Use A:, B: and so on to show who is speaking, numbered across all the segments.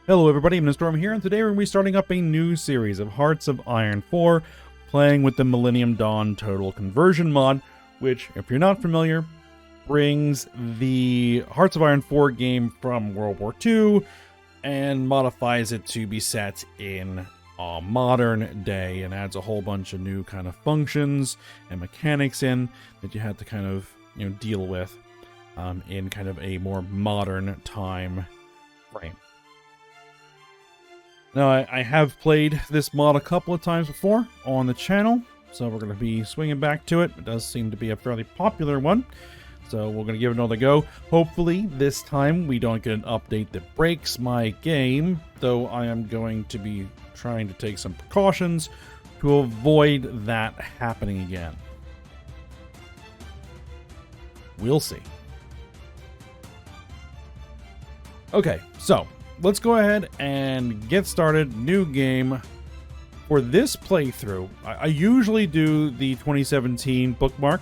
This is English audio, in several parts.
A: Hello everybody, I'm Storm here, and today we're going to be starting up a new series of Hearts of Iron 4, playing with the Millennium Dawn Total Conversion mod, which, if you're not familiar, brings the Hearts of Iron 4 game from World War II and modifies it to be set in a modern day and adds a whole bunch of new kind of functions and mechanics in that you had to kind of, deal with in kind of a more modern time frame. Now, I have played this mod a couple of times before on the channel, so we're going to be swinging back to it. It does seem to be a fairly popular one, so we're going to give it another go. Hopefully, this time we don't get an update that breaks my game, though I am going to be trying to take some precautions to avoid that happening again. We'll see. Okay, so let's go ahead and get started. New game. For this playthrough, I usually do the 2017 bookmark,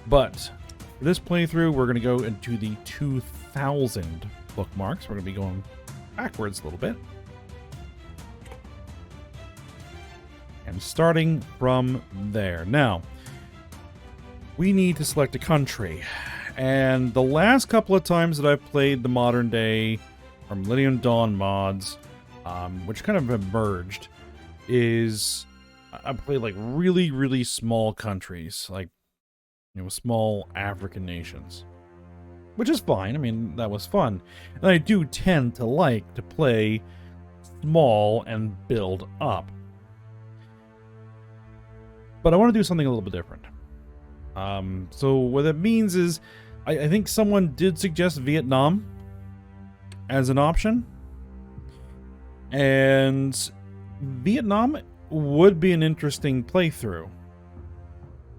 A: but for this playthrough, we're going to go into the 2000 bookmarks. We're going to be going backwards a little bit. And starting from there. Now, we need to select a country. And the last couple of times that I've played the modern day or Millennium Dawn mods, which kind of have merged, is I played like really small countries, like small African nations, which is fine. I mean, that was fun, and I do tend to like to play small and build up, but I want to do something a little bit different. So what that means is, I think someone did suggest Vietnam as an option, and Vietnam would be an interesting playthrough.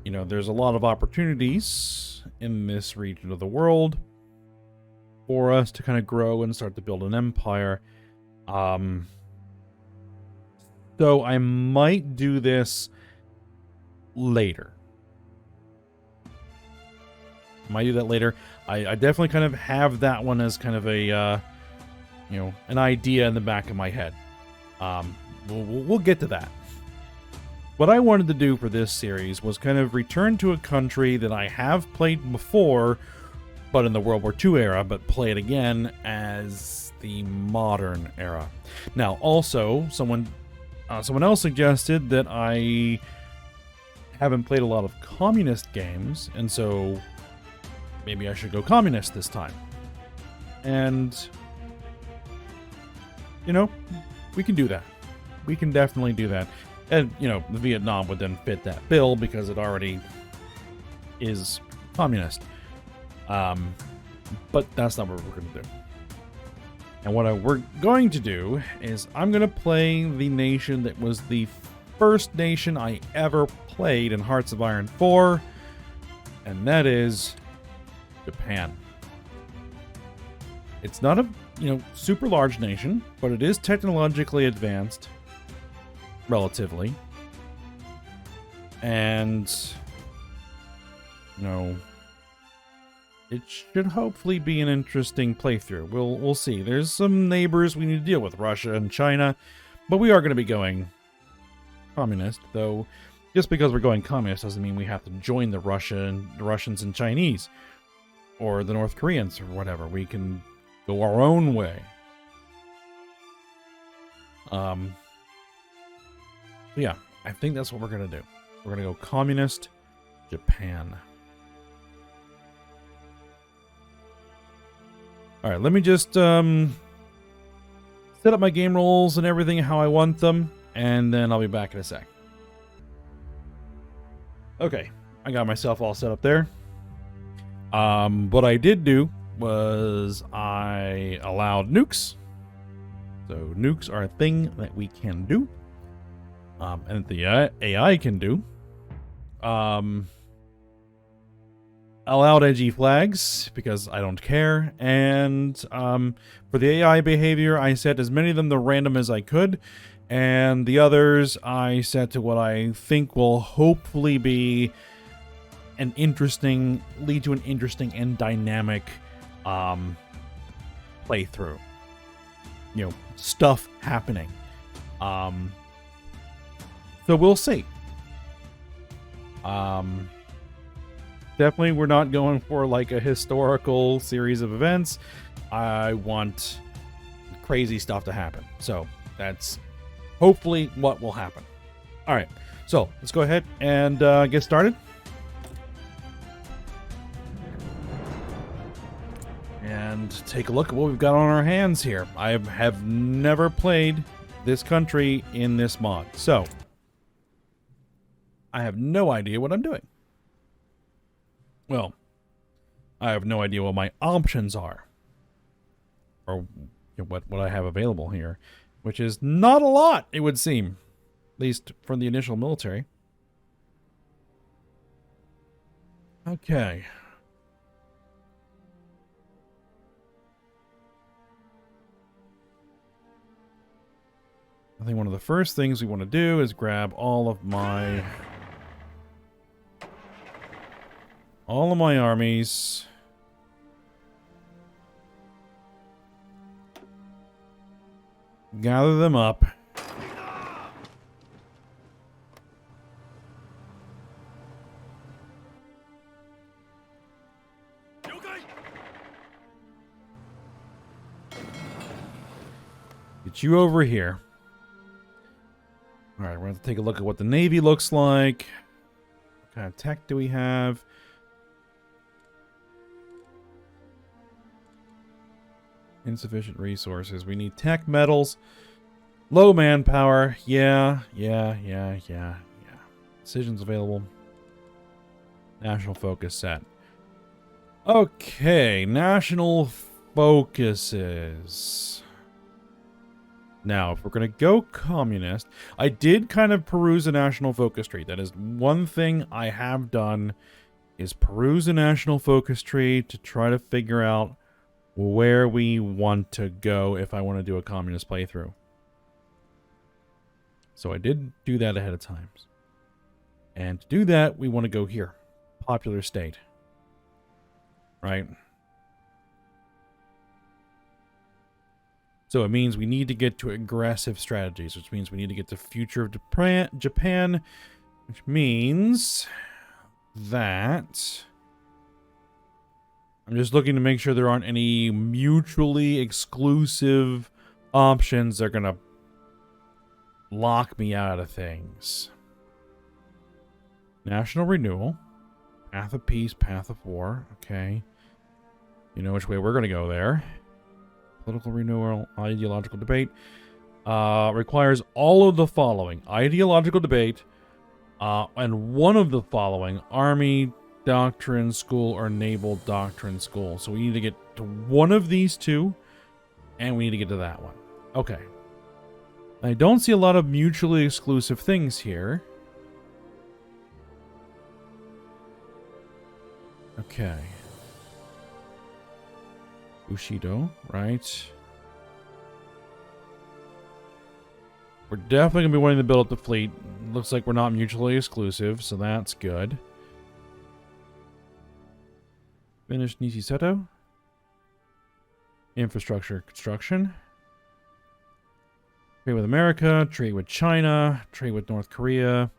A: There's a lot of opportunities in this region of the world for us to kind of grow and start to build an empire. So I might do this later. I definitely kind of have that one as kind of a an idea in the back of my head. We'll get to that. What I wanted to do for this series was kind of return to a country that I have played before, but in the World War II era, but play it again as the modern era. Now, also, someone else suggested that I haven't played a lot of communist games, and so maybe I should go communist this time. And we can do that. We can definitely do that. And, the Vietnam would then fit that bill because it already is communist. But that's not what we're going to do. And what we're going to do is I'm going to play the nation that was the first nation I ever played in Hearts of Iron 4, and that is Japan. It's not a super large nation, but it is technologically advanced, relatively, and it should hopefully be an interesting playthrough. We'll see. There's some neighbors we need to deal with, Russia and China, but we are going to be going communist. Though, just because we're going communist doesn't mean we have to join the Russians and Chinese, or the North Koreans, or whatever. We can go our own way. Yeah, I think that's what we're going to do. We're going to go communist Japan. Alright, let me just set up my game roles and everything how I want them, and then I'll be back in a sec. Okay, I got myself all set up there. What I did do was I allowed nukes. So nukes are a thing that we can do. And the AI can do. Allowed edgy flags because I don't care. And for the AI behavior, I set as many of them to random as I could. And the others I set to what I think will hopefully be lead to an interesting and dynamic playthrough. stuff happening. So we'll see. Definitely we're not going for like a historical series of events. I want crazy stuff to happen. So that's hopefully what will happen. All right. So let's go ahead and get started. And take a look at what we've got on our hands here. I have never played this country in this mod. So I have no idea what I'm doing. Well, I have no idea what my options are. Or what I have available here. Which is not a lot, it would seem. At least from the initial military. Okay. I think one of the first things we want to do is grab all of my armies. Gather them up. Get you over here. Alright, we're going to take a look at what the Navy looks like. What kind of tech do we have? Insufficient resources. We need tech metals. Low manpower. Yeah. Decisions available. National focus set. Okay, national focuses. Now, if we're going to go communist, I did kind of peruse a national focus tree. That is one thing I have done, is peruse a national focus tree to try to figure out where we want to go if I want to do a communist playthrough. So I did do that ahead of time. And to do that, we want to go here. Popular state. Right? So it means we need to get to aggressive strategies, which means we need to get to future of Japan, which means that I'm just looking to make sure there aren't any mutually exclusive options that are going to lock me out of things. National renewal, path of peace, path of war. Okay. You know which way we're going to go there. Political renewal, ideological debate. Requires all of the following. Ideological debate, and one of the following. Army Doctrine School or Naval Doctrine School. So we need to get to one of these two, and we need to get to that one. Okay. I don't see a lot of mutually exclusive things here. Okay. Bushido, right? We're definitely going to be wanting to build up the fleet. Looks like we're not mutually exclusive, so that's good. Finish Nisiseto. Infrastructure construction. Trade with America, trade with China, trade with North Korea.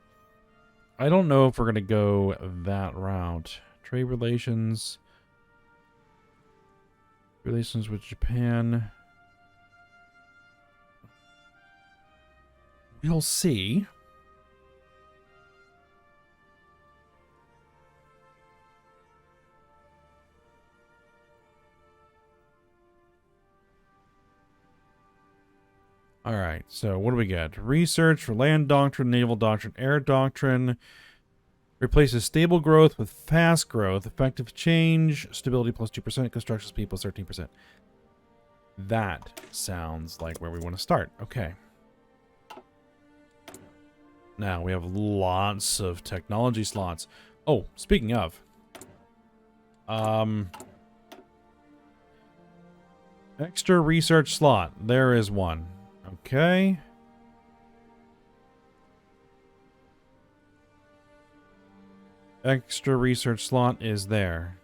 A: I don't know if we're going to go that route. Trade relations. Relations with Japan. We'll see. Alright, so what do we get? Research for land doctrine, naval doctrine, air doctrine. Replaces stable growth with fast growth. Effective change. Stability plus 2%. Construction speed plus 13%. That sounds like where we want to start. Okay. Now, we have lots of technology slots. Oh, speaking of. Extra research slot. There is one. Okay. Extra research slot is there.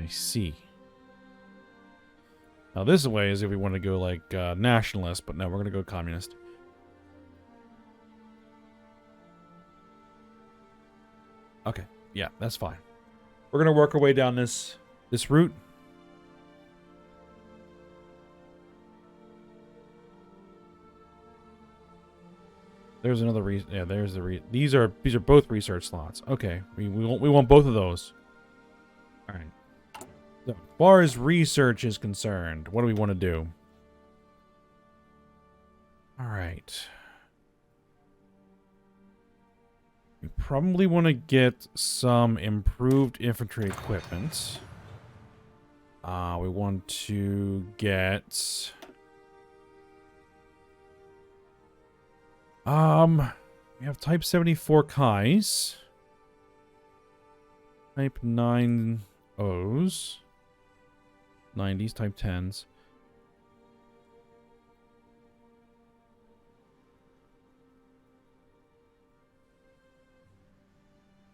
A: see. Now this way is if we want to go like nationalist, but no, we're going to go communist. Okay, yeah, that's fine. We're going to work our way down this route. There's another reason. Yeah, there's the these are both research slots. Okay, we want both of those. All right. So, as far as research is concerned, what do we want to do? All right. We probably want to get some improved infantry equipment. We want to get... we have Type 74 Kais. Type 9 O's. 90s, Type 10s.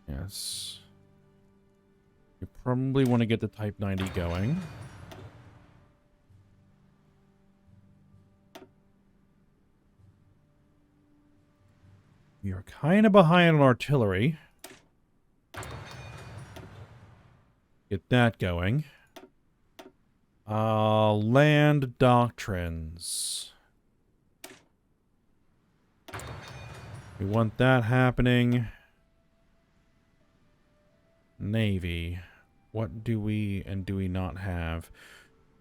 A: Yes. You probably want to get the Type 90 going. You're kind of behind on artillery. Get that going. Land doctrines. We want that happening. Navy. What do we and do we not have?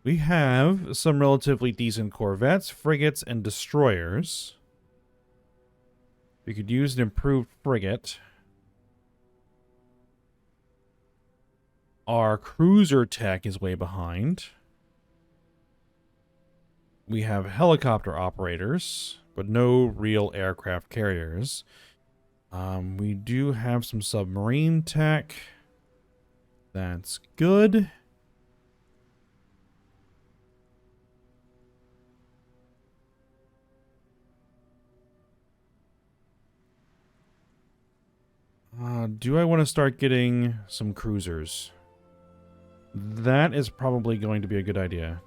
A: We have some relatively decent corvettes, frigates, and destroyers. We could use an improved frigate. Our cruiser tech is way behind. We have helicopter operators, but no real aircraft carriers. We do have some submarine tech. That's good. Do I want to start getting some cruisers? That is probably going to be a good idea.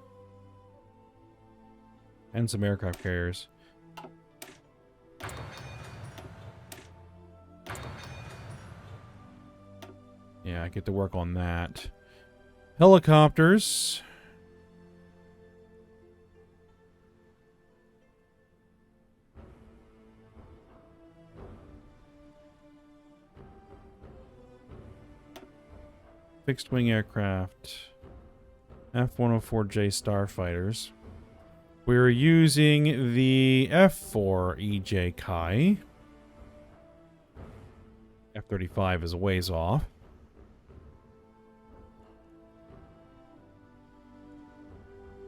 A: And some aircraft carriers. Yeah, I get to work on that. Helicopters. Fixed-wing aircraft. F-104J starfighters. We're using the F-4EJ Kai. F-35 is a ways off.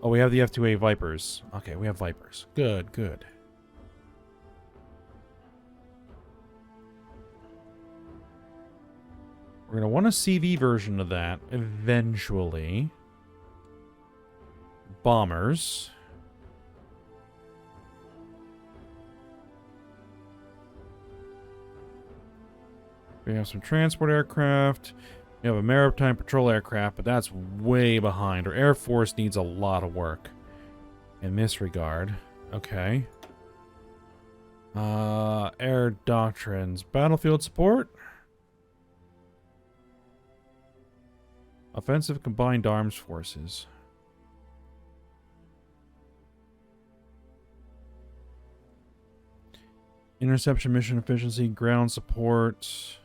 A: Oh, we have the F-2A Vipers. Okay, we have Vipers. Good, good. We're going to want a CV version of that eventually. Bombers. We have some transport aircraft. We have a maritime patrol aircraft, but that's way behind. Our Air Force needs a lot of work in this regard. Okay. Air doctrines. Battlefield support. Offensive Combined Arms Forces. Interception mission efficiency, ground support.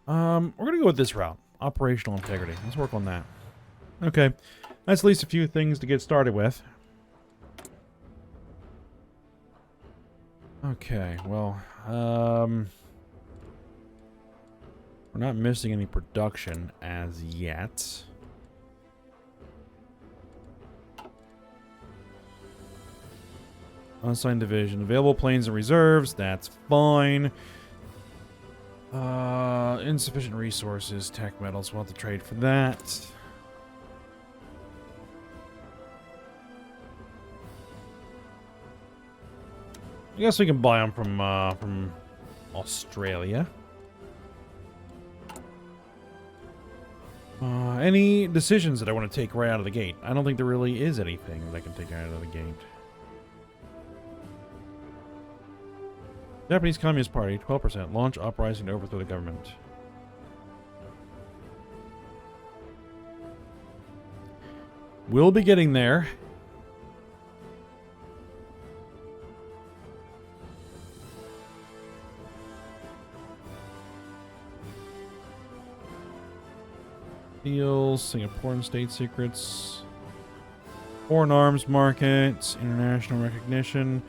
A: We're gonna go with this route. Operational integrity. Let's work on that. Okay. That's at least a few things to get started with. Okay, well, we're not missing any production as yet. Unassigned division. Available planes and reserves. That's fine. Insufficient resources. Tech metals. We'll have to trade for that. I guess we can buy them from Australia. Any decisions that I want to take right out of the gate? I don't think there really is anything that I can take out of the gate. Japanese Communist Party, 12%. Launch uprising to overthrow the government. We'll be getting there. Deals, Singaporean state secrets, foreign arms markets, international recognition.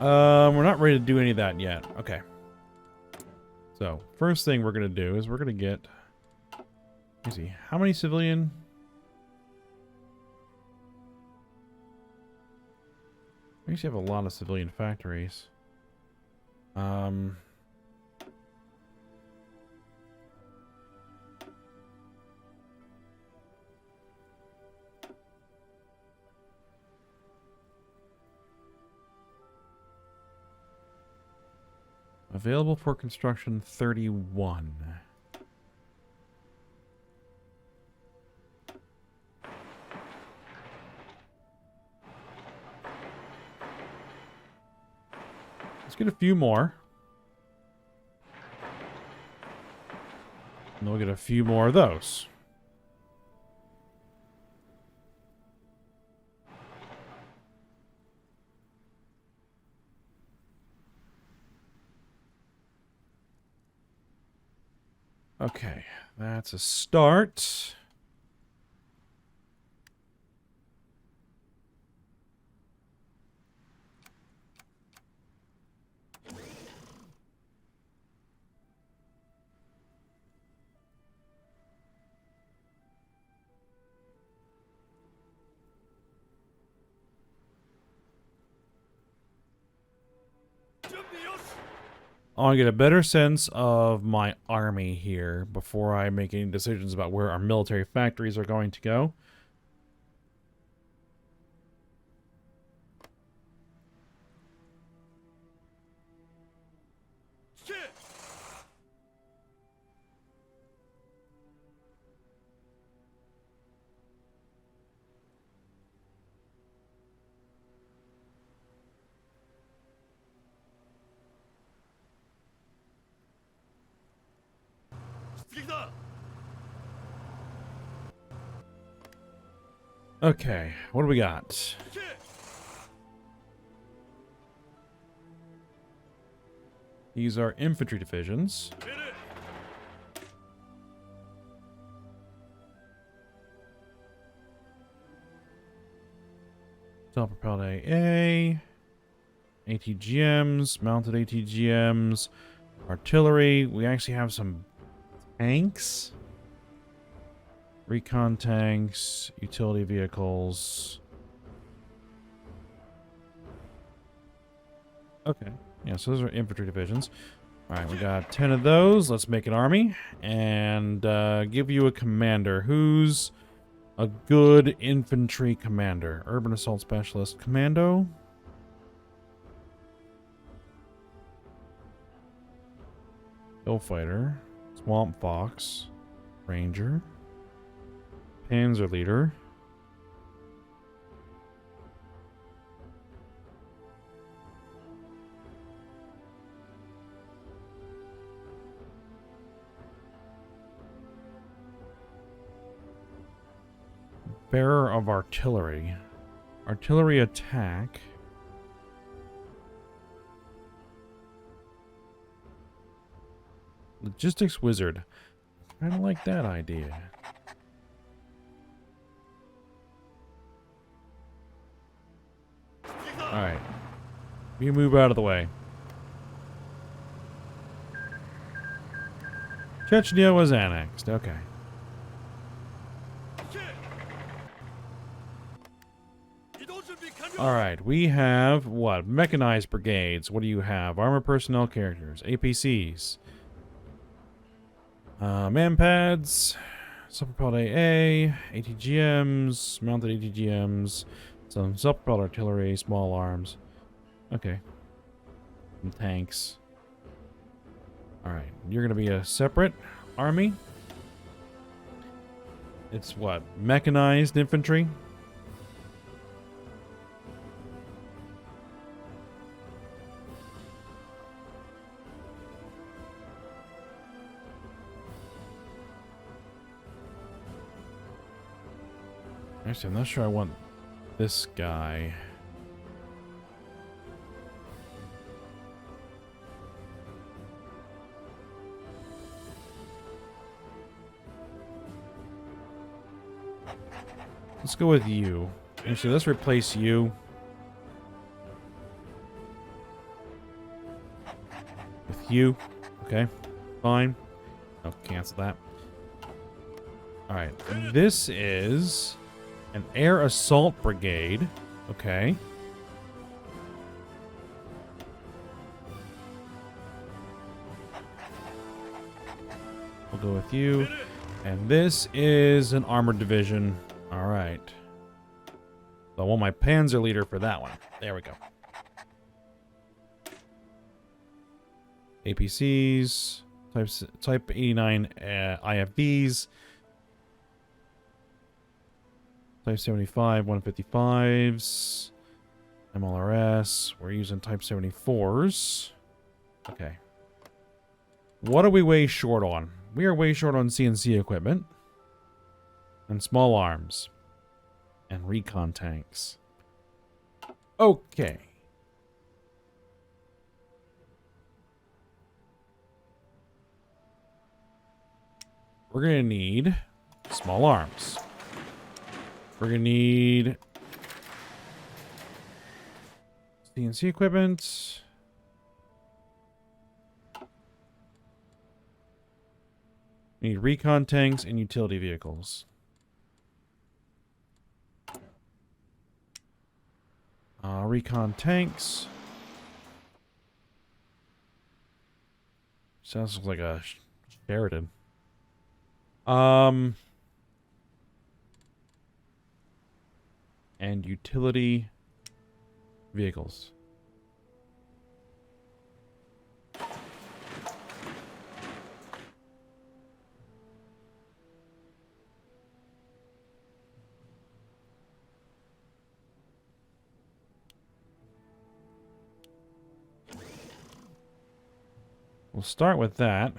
A: We're not ready to do any of that yet. Okay. So, first thing we're going to do is we're going to get... Let me see. How many civilian... We actually have a lot of civilian factories. Available for construction 31. Let's get a few more. And we'll get a few more of those. Okay, that's a start. I want to get a better sense of my army here before I make any decisions about where our military factories are going to go. Okay, what do we got? These are infantry divisions. Self-propelled AA, ATGMs, mounted ATGMs, artillery. We actually have some tanks. Recon tanks, utility vehicles. Okay. Yeah, so those are infantry divisions. Alright, we got 10 of those. Let's make an army. And give you a commander. Who's a good infantry commander? Urban Assault Specialist. Commando? Hillfighter. Swamp Fox. Ranger. Panzer Leader. Bearer of Artillery. Artillery attack. Logistics Wizard. I don't like that idea. Alright. You move out of the way. Chechnya was annexed. Okay. Alright, we have, what? Mechanized brigades. What do you have? Armored personnel characters. APCs. Manpads. Self-propelled AA. ATGMs. Mounted ATGMs. Some self-propelled artillery. Small arms. Okay. Some tanks. Alright, you're going to be a separate army. It's what? Mechanized infantry? Actually, I'm not sure I want this guy. Let's go with you. Actually, let's replace you with you. Okay, fine. I'll cancel that. Alright, this is an air assault brigade. Okay. We'll go with you. And this is an armored division. Alright. So I want my panzer leader for that one. There we go. APCs. Type 89 IFVs. Type 75, 155s. MLRS. We're using Type 74s. Okay. What are we way short on? We are way short on CNC equipment. And small arms. And recon tanks. Okay. We're going to need small arms. We're going to need CNC equipment. We need recon tanks and utility vehicles. Recon tanks. Sounds like a Sheridan. And utility vehicles. We'll start with that.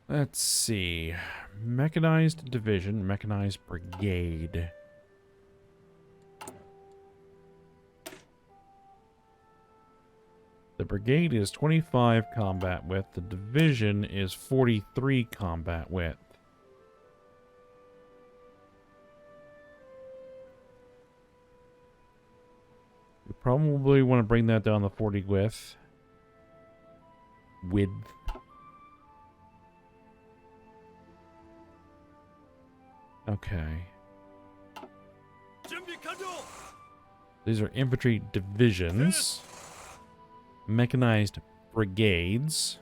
A: Let's see. Mechanized division, mechanized brigade. The brigade is 25 combat width. The division is 43 combat width. You probably want to bring that down to 40 width. Okay. These are infantry divisions. Mechanized brigades.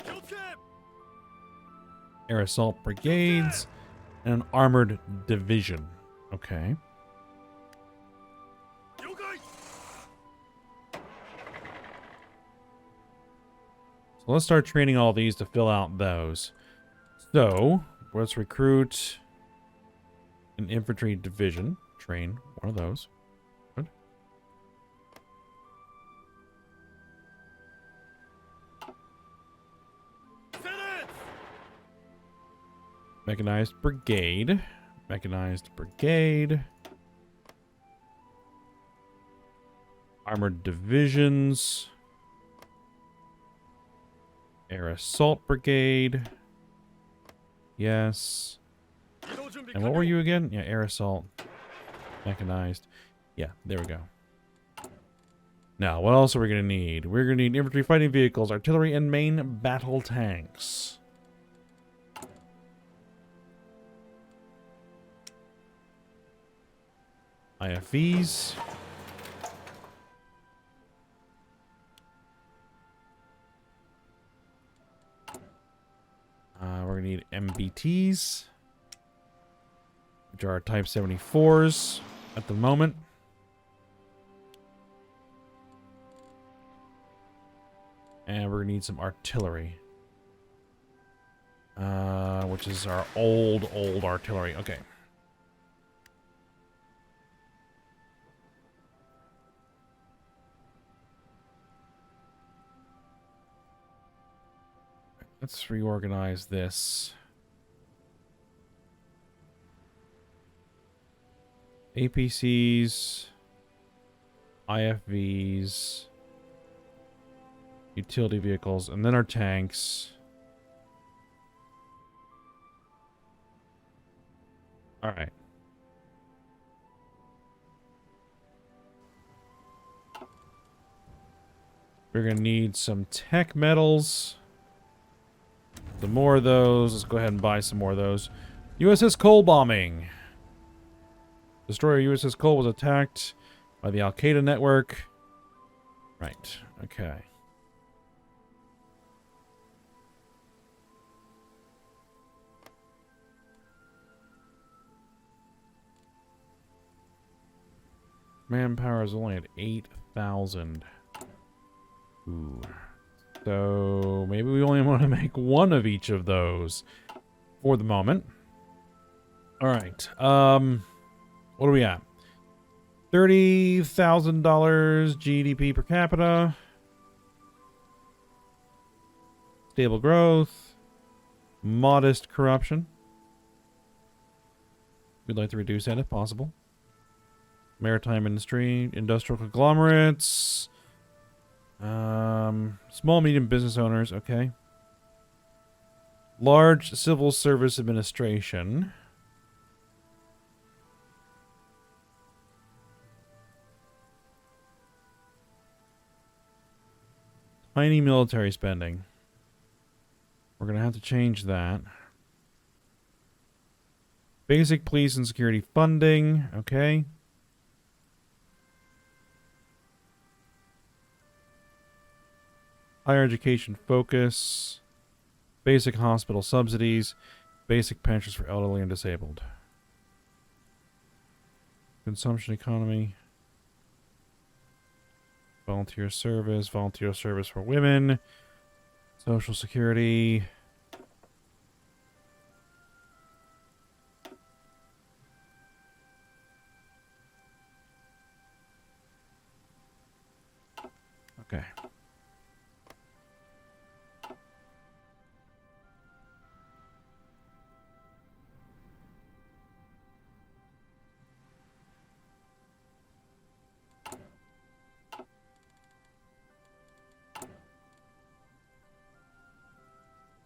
A: Air assault brigades. And an armored division. Okay. So let's start training all these to fill out those. So, let's recruit an infantry division. Train one of those. Good. Mechanized brigade. Mechanized brigade. Armored divisions. Air assault brigade. Yes. And what were you again? Yeah, air assault. Mechanized. Yeah, there we go. Now, what else are we going to need? We're going to need infantry fighting vehicles, artillery, and main battle tanks. IFVs. to need MBTs, which are Type 74s at the moment. And we're going to need some artillery. Which is our old artillery. Okay. Let's reorganize this. APCs, IFVs, utility vehicles, and then our tanks. All right. We're going to need some tech metals. Some more of those. Let's go ahead and buy some more of those. USS Cole bombing. Destroyer USS Cole was attacked by the Al-Qaeda network. Right. Okay. Manpower is only at 8,000. Ooh. So maybe we only want to make one of each of those for the moment. All right. What are we at? $30,000 GDP per capita. Stable growth. Modest corruption. We'd like to reduce that if possible. Maritime industry, industrial conglomerates. Small, medium business owners, okay. Large civil service administration. Tiny military spending. We're going to have to change that. Basic police and security funding, okay. Higher education focus, basic hospital subsidies, basic pensions for elderly and disabled. Consumption economy. Volunteer service for women. Social security. Okay.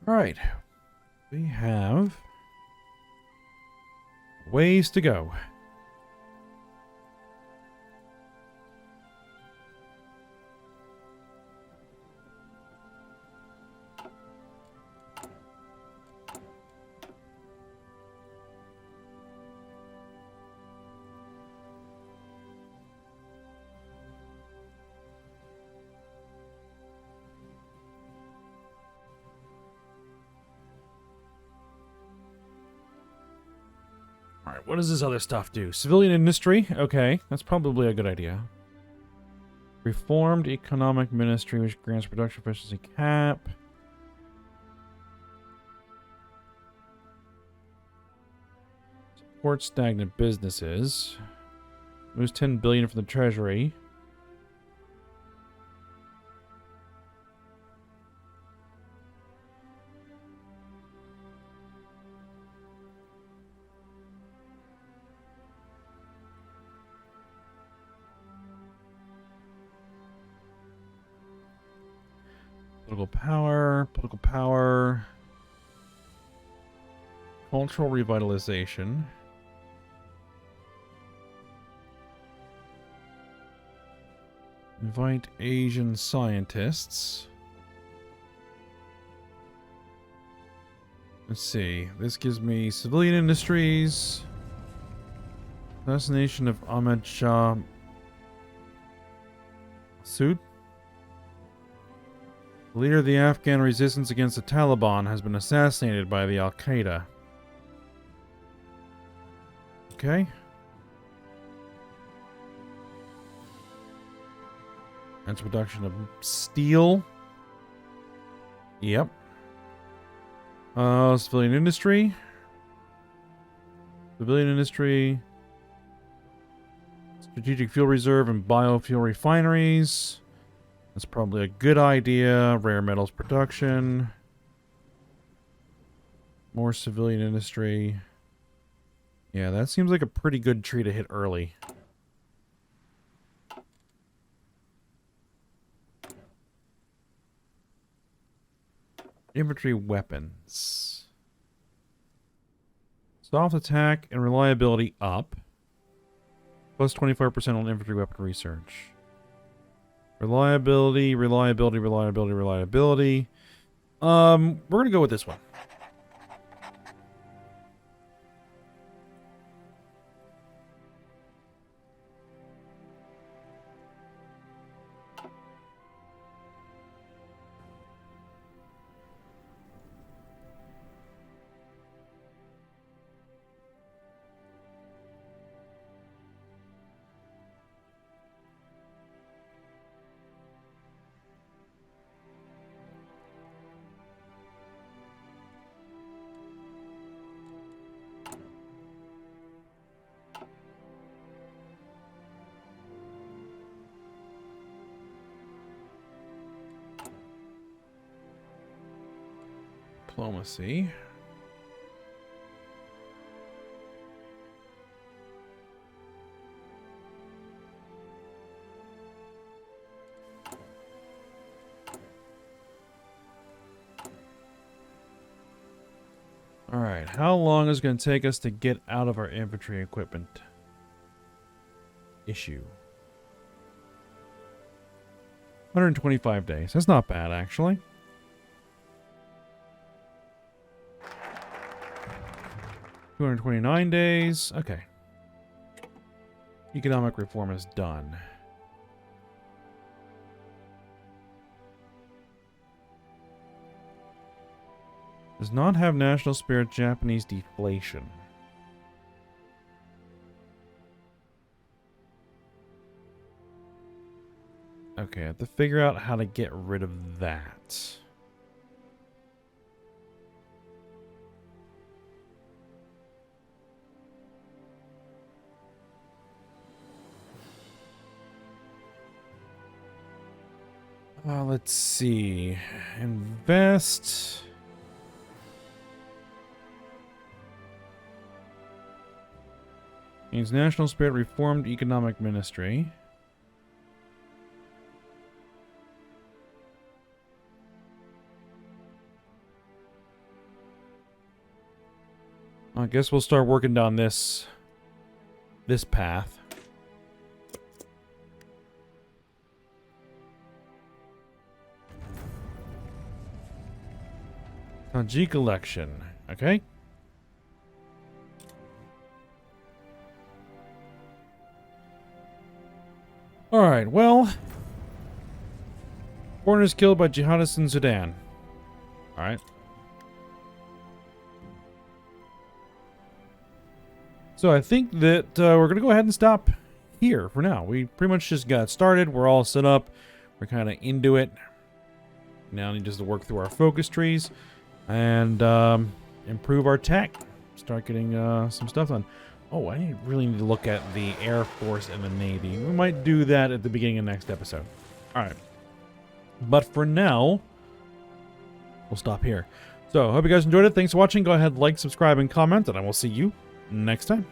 A: All right, we have ways to go. Alright, what does this other stuff do? Civilian industry? Okay, that's probably a good idea. Reformed economic ministry, which grants production efficiency cap. Support stagnant businesses. Moves $10 billion from the treasury. Political power, cultural revitalization, invite Asian scientists. Let's see, this gives me civilian industries, assassination of Ahmed Shah Massoud. The leader of the Afghan resistance against the Taliban has been assassinated by the Al-Qaeda. Okay. That's production of steel. Yep. Civilian industry. Civilian industry. Strategic fuel reserve and biofuel refineries. That's probably a good idea. Rare metals production. More civilian industry. Yeah, that seems like a pretty good tree to hit early. Infantry weapons. Soft attack and reliability up. Plus 25% on infantry weapon research. Reliability. We're gonna go with this one. Diplomacy. Alright, how long is it going to take us to get out of our infantry equipment issue? 125 days. That's not bad, actually. 229 days. Okay. Economic reform is done. Does not have national spirit Japanese deflation. Okay, I have to figure out how to get rid of that. Let's see. Invest. Means National Spirit Reformed Economic Ministry. I guess we'll start working down this path. Tajik election. Okay. Alright, well. Foreigners killed by jihadists in Sudan. Alright. So I think that we're going to go ahead and stop here for now. We pretty much just got started. We're all set up. We're kind of into it. Now we need just to work through our focus trees. And improve our tech. Start getting some stuff done. Oh, I really need to look at the Air Force and the Navy. We might do that at the beginning of the next episode. Alright. But for now, we'll stop here. So, I hope you guys enjoyed it. Thanks for watching. Go ahead, like, subscribe, and comment, and I will see you next time.